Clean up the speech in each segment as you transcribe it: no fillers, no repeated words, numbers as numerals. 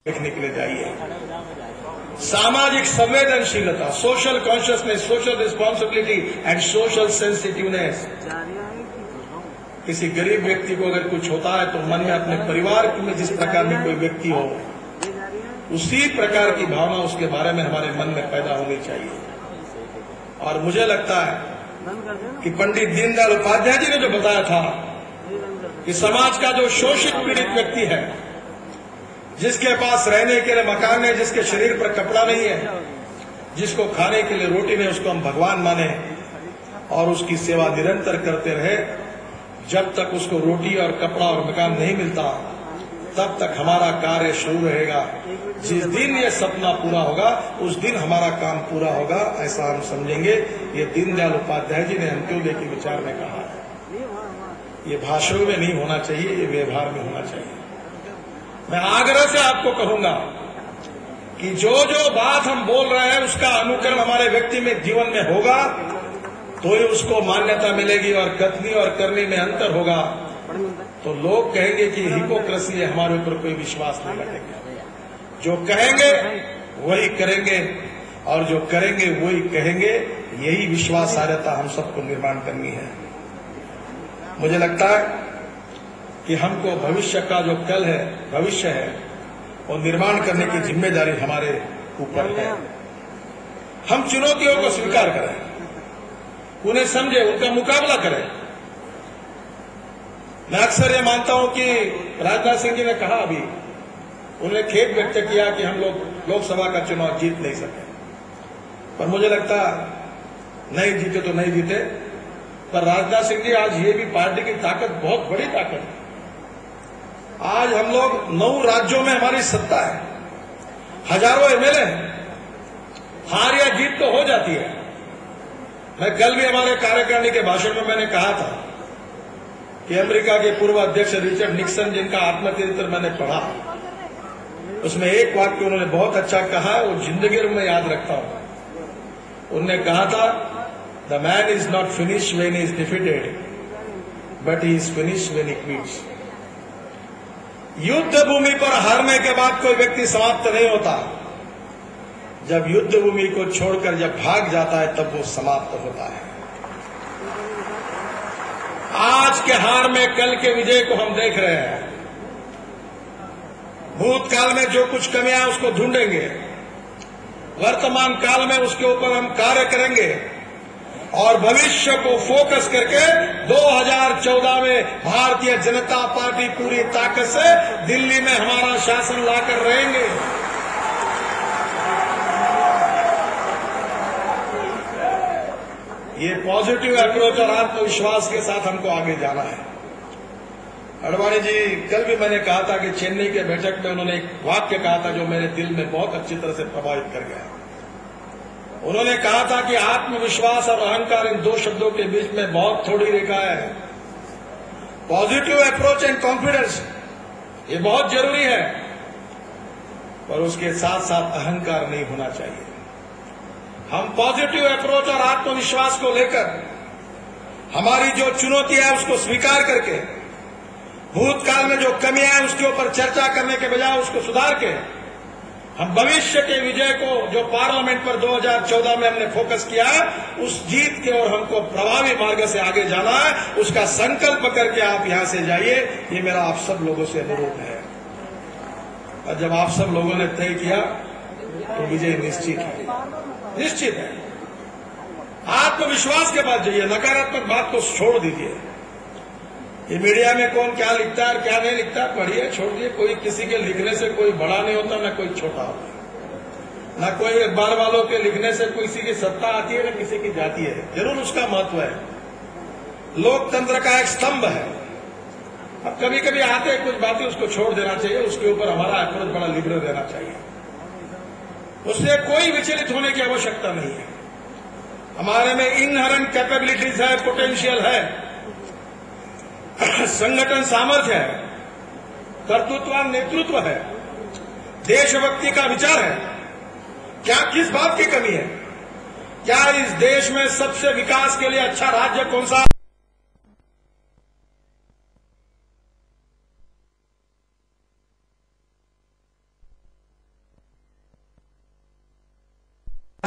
देखने के लिए जाइए। सामाजिक संवेदनशीलता, social consciousness, social responsibility and social sensitiveness. किसी गरीब व्यक्ति को अगर कुछ होता है तो मन में अपने परिवार में जिस प्रकार की कोई व्यक्ति हो, उसी प्रकार की भावना उसके बारे में हमारे मन में पैदा होनी चाहिए। और मुझे लगता है कि पंडित दीनदयाल उपाध्याय जी ने जो बताया था कि समाज का जो शोषित पीड़ित व्यक्ति है, जिसके पास रहने के लिए मकान है, जिसके शरीर पर कपड़ा नहीं है, जिसको खाने के लिए रोटी नहीं, उसको हम भगवान माने और उसकी सेवा निरंतर करते रहे। जब तक उसको रोटी और कपड़ा और मकान नहीं मिलता, तब तक हमारा कार्य शुरू रहेगा। जिस दिन ये सपना पूरा होगा, उस दिन हमारा काम पूरा होगा, ऐसा हम समझेंगे। ये दीनदयाल उपाध्याय जी ने अंत्योदय के विचार में कहा है। ये भाषण में नहीं होना चाहिए, ये व्यवहार में होना चाहिए। मैं आग्रह से आपको कहूंगा कि जो जो बात हम बोल रहे हैं उसका अनुकरण हमारे व्यक्ति में जीवन में होगा तो ही उसको मान्यता मिलेगी, और कथनी और करने में अंतर होगा तो लोग कहेंगे कि हिपोक्रेसी है, हमारे ऊपर कोई विश्वास नहीं रखेगा। जो कहेंगे वही करेंगे और जो करेंगे वही कहेंगे। यही विश्वासार्हता हम सबको निर्माण करनी है। मुझे लगता है कि हमको भविष्य का जो कल है, भविष्य है, वो निर्माण करने की जिम्मेदारी हमारे ऊपर है। हम चुनौतियों को स्वीकार करें, उन्हें समझे, उनका मुकाबला करें। मैं अक्सर ये मानता हूं कि राजनाथ सिंह जी ने कहा, अभी उन्होंने खेद व्यक्त किया कि हम लोग लोकसभा का चुनाव जीत नहीं सके, पर मुझे लगता नहीं जीते तो नहीं जीते, पर राजनाथ सिंह जी आज ये भी पार्टी की ताकत, बहुत बड़ी ताकत है। आज हम लोग 9 राज्यों में हमारी सत्ता है, हजारों एमएलए हैं, हार या जीत तो हो जाती है। मैं कल भी हमारे कार्यकारिणी के भाषण में मैंने कहा था कि अमेरिका के पूर्व अध्यक्ष रिचर्ड निक्सन, जिनका आत्मचरित्र मैंने पढ़ा, उसमें एक वाक्य उन्होंने बहुत अच्छा कहा है, वो जिंदगी में याद रखता हूं। उन्होंने कहा था, the man is not finish when he is defeated, but he is finish when he quits. युद्ध भूमि पर हारने के बाद कोई व्यक्ति समाप्त नहीं होता, जब युद्ध भूमि को छोड़कर जब भाग जाता है तब वो समाप्त होता है। आज के हार में कल के विजय को हम देख रहे हैं। भूतकाल में जो कुछ कमियां हैं उसको ढूंढेंगे, वर्तमान काल में उसके ऊपर हम कार्य करेंगे और भविष्य को फोकस करके 2014 में भारतीय जनता पार्टी पूरी ताकत से दिल्ली में हमारा शासन लाकर रहेंगे। ये पॉजिटिव अप्रोच और आत्मविश्वास के साथ हमको आगे जाना है। अडवाणी जी, कल भी मैंने कहा था कि चेन्नई के बैठक में उन्होंने एक वाक्य कहा था जो मेरे दिल में बहुत अच्छी तरह से प्रभावित कर गया। उन्होंने कहा था कि आत्मविश्वास और अहंकार, इन 2 शब्दों के बीच में बहुत थोड़ी रेखा है। पॉजिटिव अप्रोच एंड कॉन्फिडेंस ये बहुत जरूरी है, पर उसके साथ साथ अहंकार नहीं होना चाहिए। हम पॉजिटिव अप्रोच और आत्मविश्वास को लेकर हमारी जो चुनौती है उसको स्वीकार करके, भूतकाल में जो कमियां हैं उसके ऊपर चर्चा करने के बजाय उसको सुधार के, हम भविष्य के विजय को जो पार्लियामेंट पर 2014 में हमने फोकस किया है, उस जीत के और हमको प्रभावी मार्ग से आगे जाना है। उसका संकल्प करके आप यहां से जाइए, ये मेरा आप सब लोगों से अनुरोध है। और जब आप सब लोगों ने तय किया तो विजय निश्चित है, निश्चित है। आत्मविश्वास के बाद जाइए, नकारात्मक बात को छोड़ दीजिए। ये मीडिया में कौन क्या लिखता है और क्या नहीं लिखता है, पढ़िए, छोड़ दिए। कोई किसी के लिखने से कोई बड़ा नहीं होता, ना कोई छोटा होता, ना कोई अखबार वालों के लिखने से किसी की सत्ता आती है, ना किसी की जाती है। जरूर उसका महत्व है, लोकतंत्र का एक स्तंभ है। अब कभी कभी आते हैं कुछ बातें, उसको छोड़ देना चाहिए, उसके ऊपर हमारा अप्रोच बड़ा लिबरल रहना चाहिए। उससे कोई विचलित होने की आवश्यकता नहीं है। हमारे में इनहेरेंट कैपेबिलिटीज है, पोटेंशियल है, संगठन सामर्थ्य है, कर्तृत्व नेतृत्व है, देशभक्ति का विचार है। क्या किस बात की कमी है? क्या इस देश में सबसे विकास के लिए अच्छा राज्य कौन सा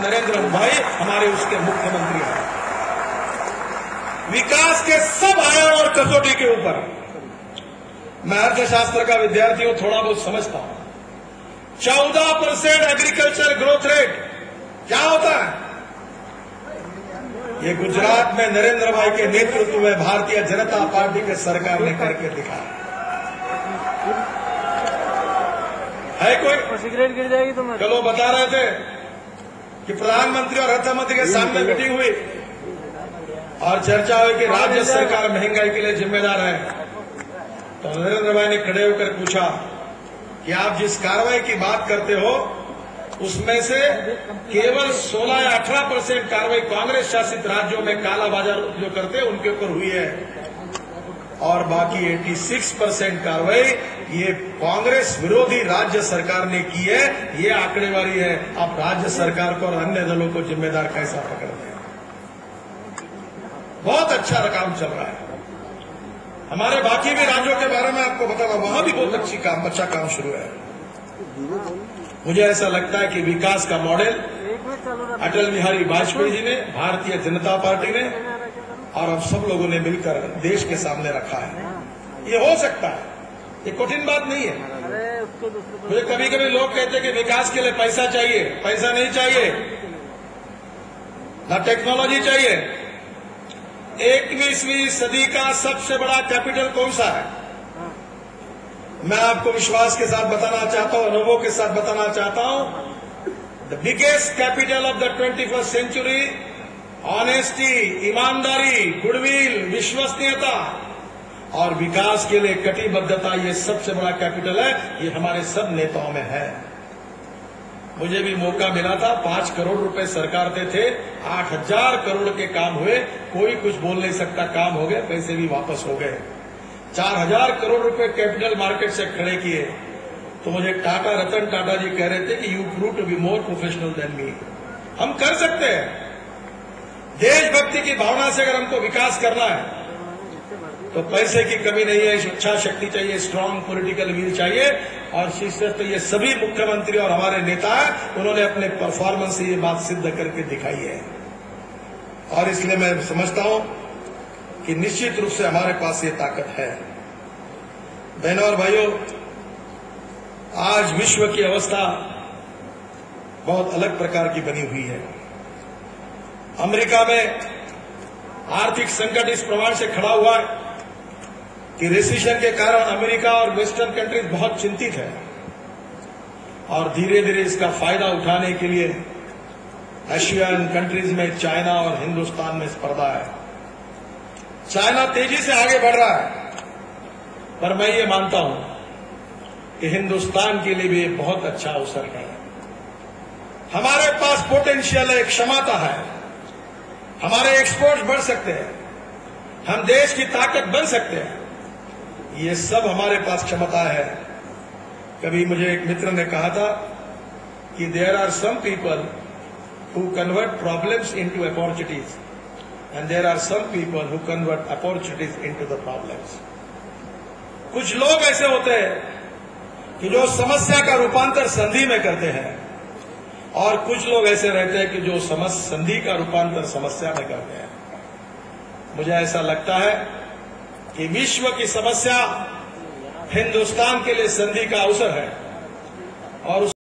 नरेंद्र भाई हमारे उसके मुख्यमंत्री हैं। विकास के सब आयाम और कसौटी के ऊपर मैं अर्थशास्त्र का विद्यार्थी हूं, थोड़ा बहुत समझता हूं। 14% एग्रीकल्चर ग्रोथ रेट क्या होता है? ये गुजरात में नरेंद्र भाई के नेतृत्व में भारतीय जनता पार्टी के सरकार ने करके दिखाया है। कोई सिगरेट गिर जाएगी तो कल वो बता रहे थे कि प्रधानमंत्री और अर्थमंत्री के सामने मीटिंग हुई और चर्चा हुई कि राज्य सरकार महंगाई के लिए जिम्मेदार है। तो नरेंद्र भाई ने खड़े होकर पूछा कि आप जिस कार्रवाई की बात करते हो उसमें से केवल 16 या 18% कार्रवाई कांग्रेस शासित राज्यों में काला बाजार जो करते हैं उनके ऊपर हुई है और बाकी 86% कार्रवाई ये कांग्रेस विरोधी राज्य सरकार ने की है। ये आंकड़ेवारी है। आप राज्य सरकार को और अन्य दलों को जिम्मेदार कैसा पकड़ते हैं? बहुत अच्छा काम चल रहा है। हमारे बाकी भी राज्यों के बारे में आपको बता रहा, वहां भी बहुत अच्छा काम शुरू है। मुझे ऐसा लगता है कि विकास का मॉडल अटल बिहारी वाजपेयी जी ने, भारतीय जनता पार्टी ने और हम सब लोगों ने मिलकर देश के सामने रखा है। ये हो सकता है, ये कठिन बात नहीं है। मुझे कभी कभी लोग कहते हैं कि विकास के लिए पैसा चाहिए। पैसा नहीं चाहिए, ना टेक्नोलॉजी चाहिए। 21वीं सदी का सबसे बड़ा कैपिटल कौन सा है? मैं आपको विश्वास के साथ बताना चाहता हूं, अनुभव के साथ बताना चाहता हूं, the biggest capital of the 21st century, honesty, ईमानदारी, गुडविल, विश्वसनीयता और विकास के लिए कटिबद्धता, ये सबसे बड़ा कैपिटल है। ये हमारे सब नेताओं में है। मुझे भी मौका मिला था, 5 करोड़ रुपए सरकार देते थे, 8,000 करोड़ के काम हुए। कोई कुछ बोल नहीं सकता, काम हो गए, पैसे भी वापस हो गए। 4,000 करोड़ रुपए कैपिटल मार्केट से खड़े किए। तो मुझे रतन टाटा जी कह रहे थे कि you prove to be more professional than me. हम कर सकते हैं। देशभक्ति की भावना से अगर हमको विकास करना है तो पैसे की कमी नहीं है, इच्छा शक्ति चाहिए, स्ट्रांग पॉलिटिकल विल चाहिए। और शीर्ष तो ये सभी मुख्यमंत्री और हमारे नेता हैं, उन्होंने अपने परफॉर्मेंस से ये बात सिद्ध करके दिखाई है। और इसलिए मैं समझता हूं कि निश्चित रूप से हमारे पास ये ताकत है। बहनों और भाइयों, आज विश्व की अवस्था बहुत अलग प्रकार की बनी हुई है। अमेरिका में आर्थिक संकट इस प्रमाण से खड़ा हुआ है कि रिसेशन के कारण अमेरिका और वेस्टर्न कंट्रीज बहुत चिंतित है और धीरे धीरे इसका फायदा उठाने के लिए एशियन कंट्रीज में चाइना और हिंदुस्तान में स्पर्धा है। चाइना तेजी से आगे बढ़ रहा है, पर मैं ये मानता हूं कि हिंदुस्तान के लिए भी बहुत अच्छा अवसर है। हमारे पास पोटेंशियल है, क्षमता है, हमारे एक्सपोर्ट्स बढ़ सकते हैं, हम देश की ताकत बन सकते हैं। ये सब हमारे पास क्षमता है। कभी मुझे एक मित्र ने कहा था कि there are some people who convert problems into opportunities and there are some people who convert opportunities into the problems. कुछ लोग ऐसे होते हैं कि जो समस्या का रूपांतर संधि में करते हैं और कुछ लोग ऐसे रहते हैं कि जो संधि का रूपांतर समस्या में करते हैं। मुझे ऐसा लगता है कि विश्व की समस्या हिंदुस्तान के लिए संधि का अवसर है और